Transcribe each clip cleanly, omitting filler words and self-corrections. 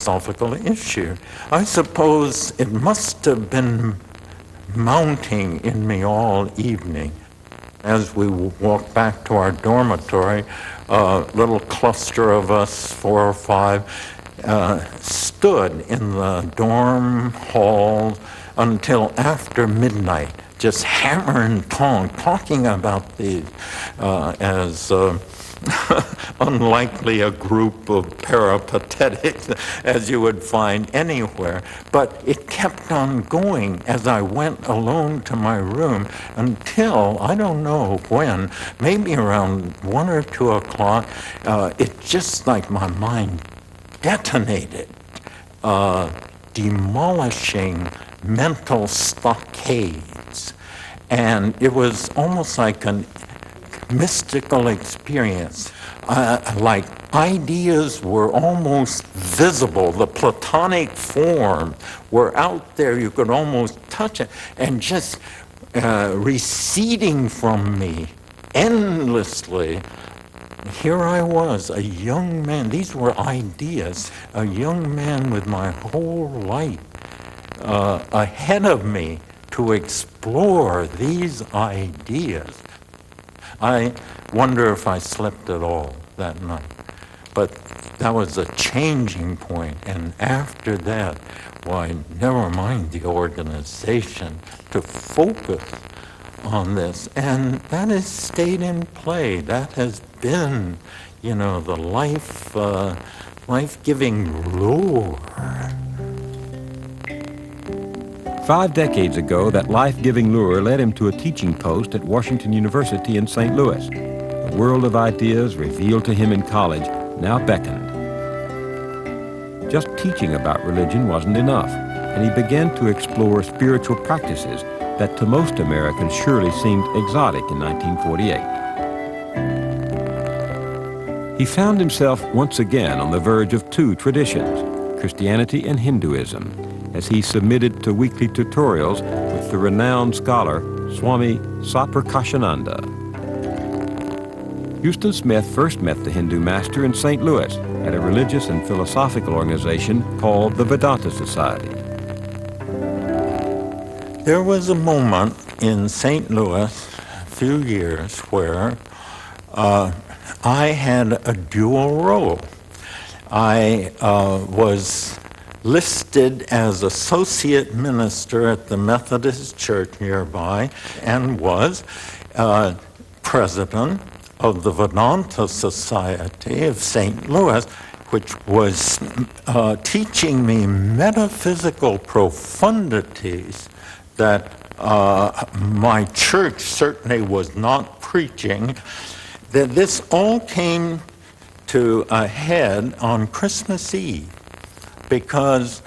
philosophical issue. I suppose it must have been mounting in me all evening. As we walked back to our dormitory, a little cluster of us, 4 or 5, stood in the dorm hall until after midnight, just hammer and tong, talking about these as unlikely a group of peripatetics as you would find anywhere. But it kept on going as I went alone to my room until, I don't know when, maybe around 1 or 2 o'clock, it just like my mind detonated, demolishing mental stockades. And it was almost like a mystical experience. Like ideas were almost visible. The Platonic form were out there. You could almost touch it, and just receding from me endlessly. Here I was, a young man. These were ideas. A young man with my whole life ahead of me to explore these ideas. I wonder if I slept at all that night. But that was a changing point. And after that, why, never mind the organization, to focus on this. And that has stayed in play. That has been, the life-giving lure. 5 decades ago, that life-giving lure led him to a teaching post at Washington University in St. Louis. The world of ideas revealed to him in college now beckoned. Just teaching about religion wasn't enough, and he began to explore spiritual practices that to most Americans surely seemed exotic in 1948. He found himself once again on the verge of 2 traditions, Christianity and Hinduism, as he submitted to weekly tutorials with the renowned scholar Swami Satprakashananda. Huston Smith first met the Hindu master in St. Louis at a religious and philosophical organization called the Vedanta Society. There was a moment in St. Louis a few years where I had a dual role. I was listed as associate minister at the Methodist Church nearby and was president of the Vedanta Society of St. Louis, which was teaching me metaphysical profundities that my church certainly was not preaching. That this all came to a head on Christmas Eve, because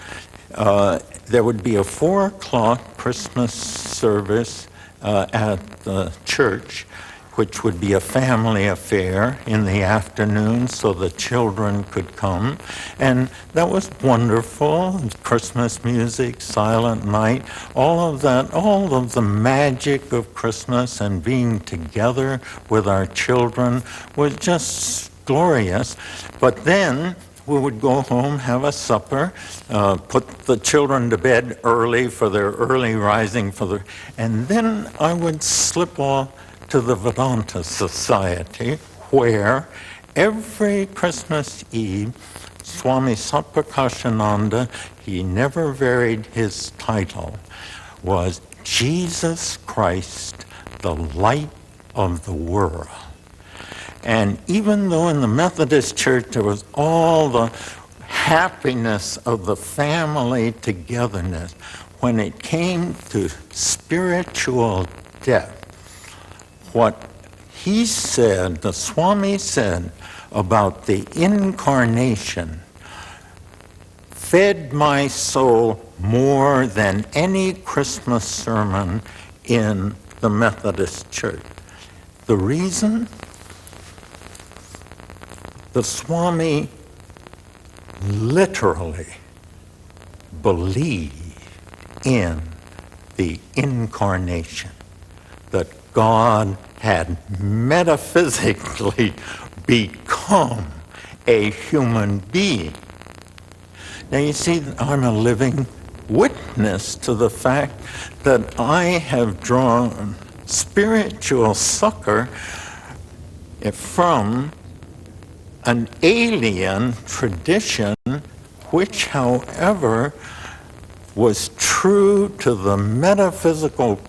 there would be a 4 o'clock Christmas service at the church, which would be a family affair in the afternoon so the children could come. And that was wonderful. Christmas music, Silent Night, all of that, all of the magic of Christmas and being together with our children was just glorious. But then we would go home, have a supper, put the children to bed early for their early rising, and then I would slip off to the Vedanta Society, where every Christmas Eve, Swami Satprakashananda, he never varied his title, was Jesus Christ, the light of the world. And even though in the Methodist Church there was all the happiness of the family togetherness, when it came to spiritual depth, what he said, the Swami said about the incarnation, fed my soul more than any Christmas sermon in the Methodist Church. The reason? The Swami literally believed in the incarnation, that God had metaphysically become a human being. Now you see, I'm a living witness to the fact that I have drawn spiritual succor from an alien tradition, which, however, was true to the metaphysical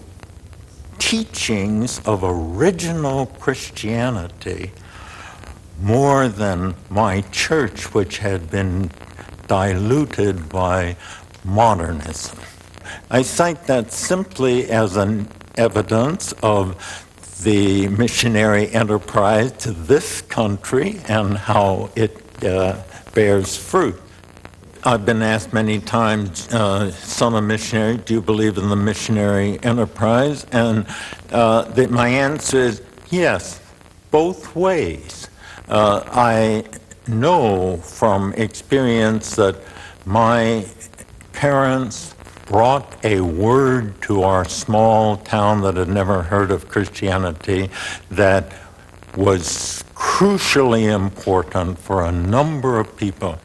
teachings of original Christianity more than my church, which had been diluted by modernism. I cite that simply as an evidence of the missionary enterprise to this country and how it bears fruit. I've been asked many times, son of missionary, do you believe in the missionary enterprise? And my answer is yes, both ways. I know from experience that my parents brought a word to our small town that had never heard of Christianity that was crucially important for a number of people.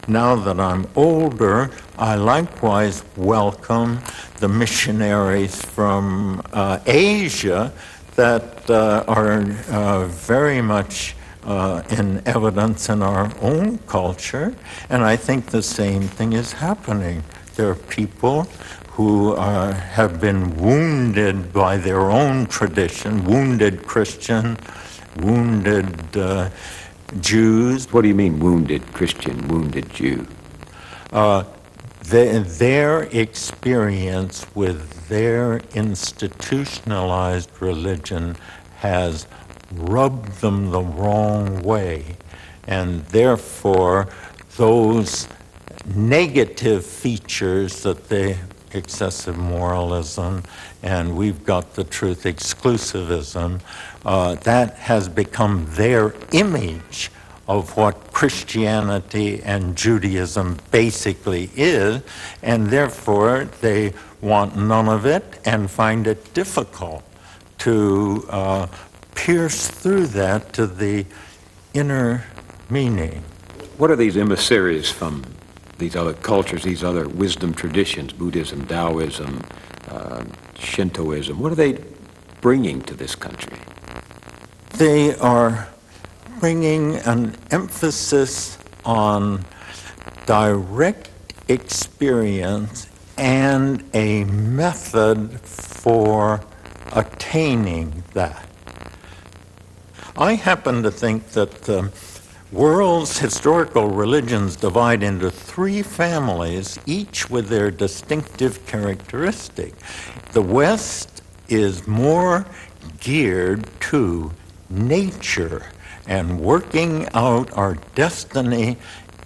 Now that I'm older, I likewise welcome the missionaries from Asia that are very much in evidence in our own culture, and I think the same thing is happening. There are people who have been wounded by their own tradition, wounded Christian, wounded Jews. What do you mean, wounded Christian, wounded Jew? Their experience with their institutionalized religion has rubbed them the wrong way, and therefore those negative features that they excessive moralism, and we've got the truth exclusivism, that has become their image of what Christianity and Judaism basically is, and therefore they want none of it and find it difficult to pierce through that to the inner meaning. What are these emissaries from these other cultures, these other wisdom traditions, Buddhism, Taoism, Shintoism, what are they bringing to this country? They are bringing an emphasis on direct experience and a method for attaining that. I happen to think that the world's historical religions divide into three families, each with their distinctive characteristic. The West is more geared to nature and working out our destiny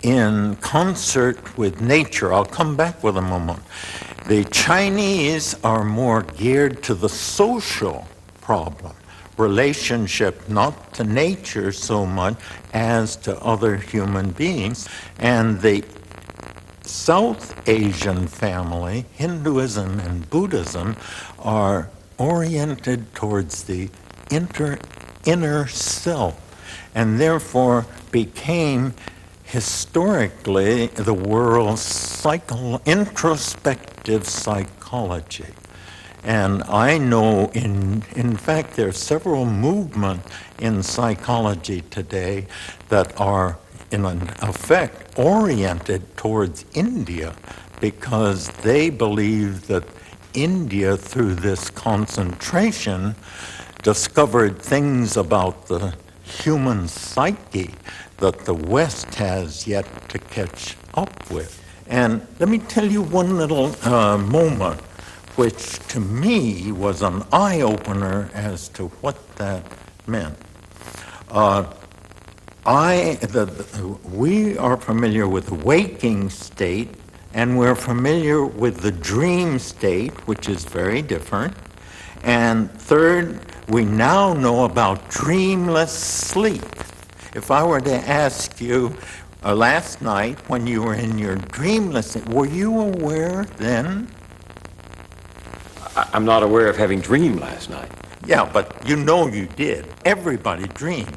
in concert with nature. I'll come back with a moment. The Chinese are more geared to the social problem, relationship not to nature so much as to other human beings. And the South Asian family, Hinduism and Buddhism, are oriented towards the inner self, and therefore became historically the world's introspective psychology. And I know, in fact, there are several movements in psychology today that are, in effect, oriented towards India, because they believe that India, through this concentration, discovered things about the human psyche that the West has yet to catch up with. And let me tell you one little moment which to me was an eye-opener as to what that meant. We are familiar with the waking state, and we're familiar with the dream state, which is very different. And third, we now know about dreamless sleep. If I were to ask you last night when you were in your dreamless sleep, were you aware then? I'm not aware of having dreamed last night. Yeah, but you know you did. Everybody dreams.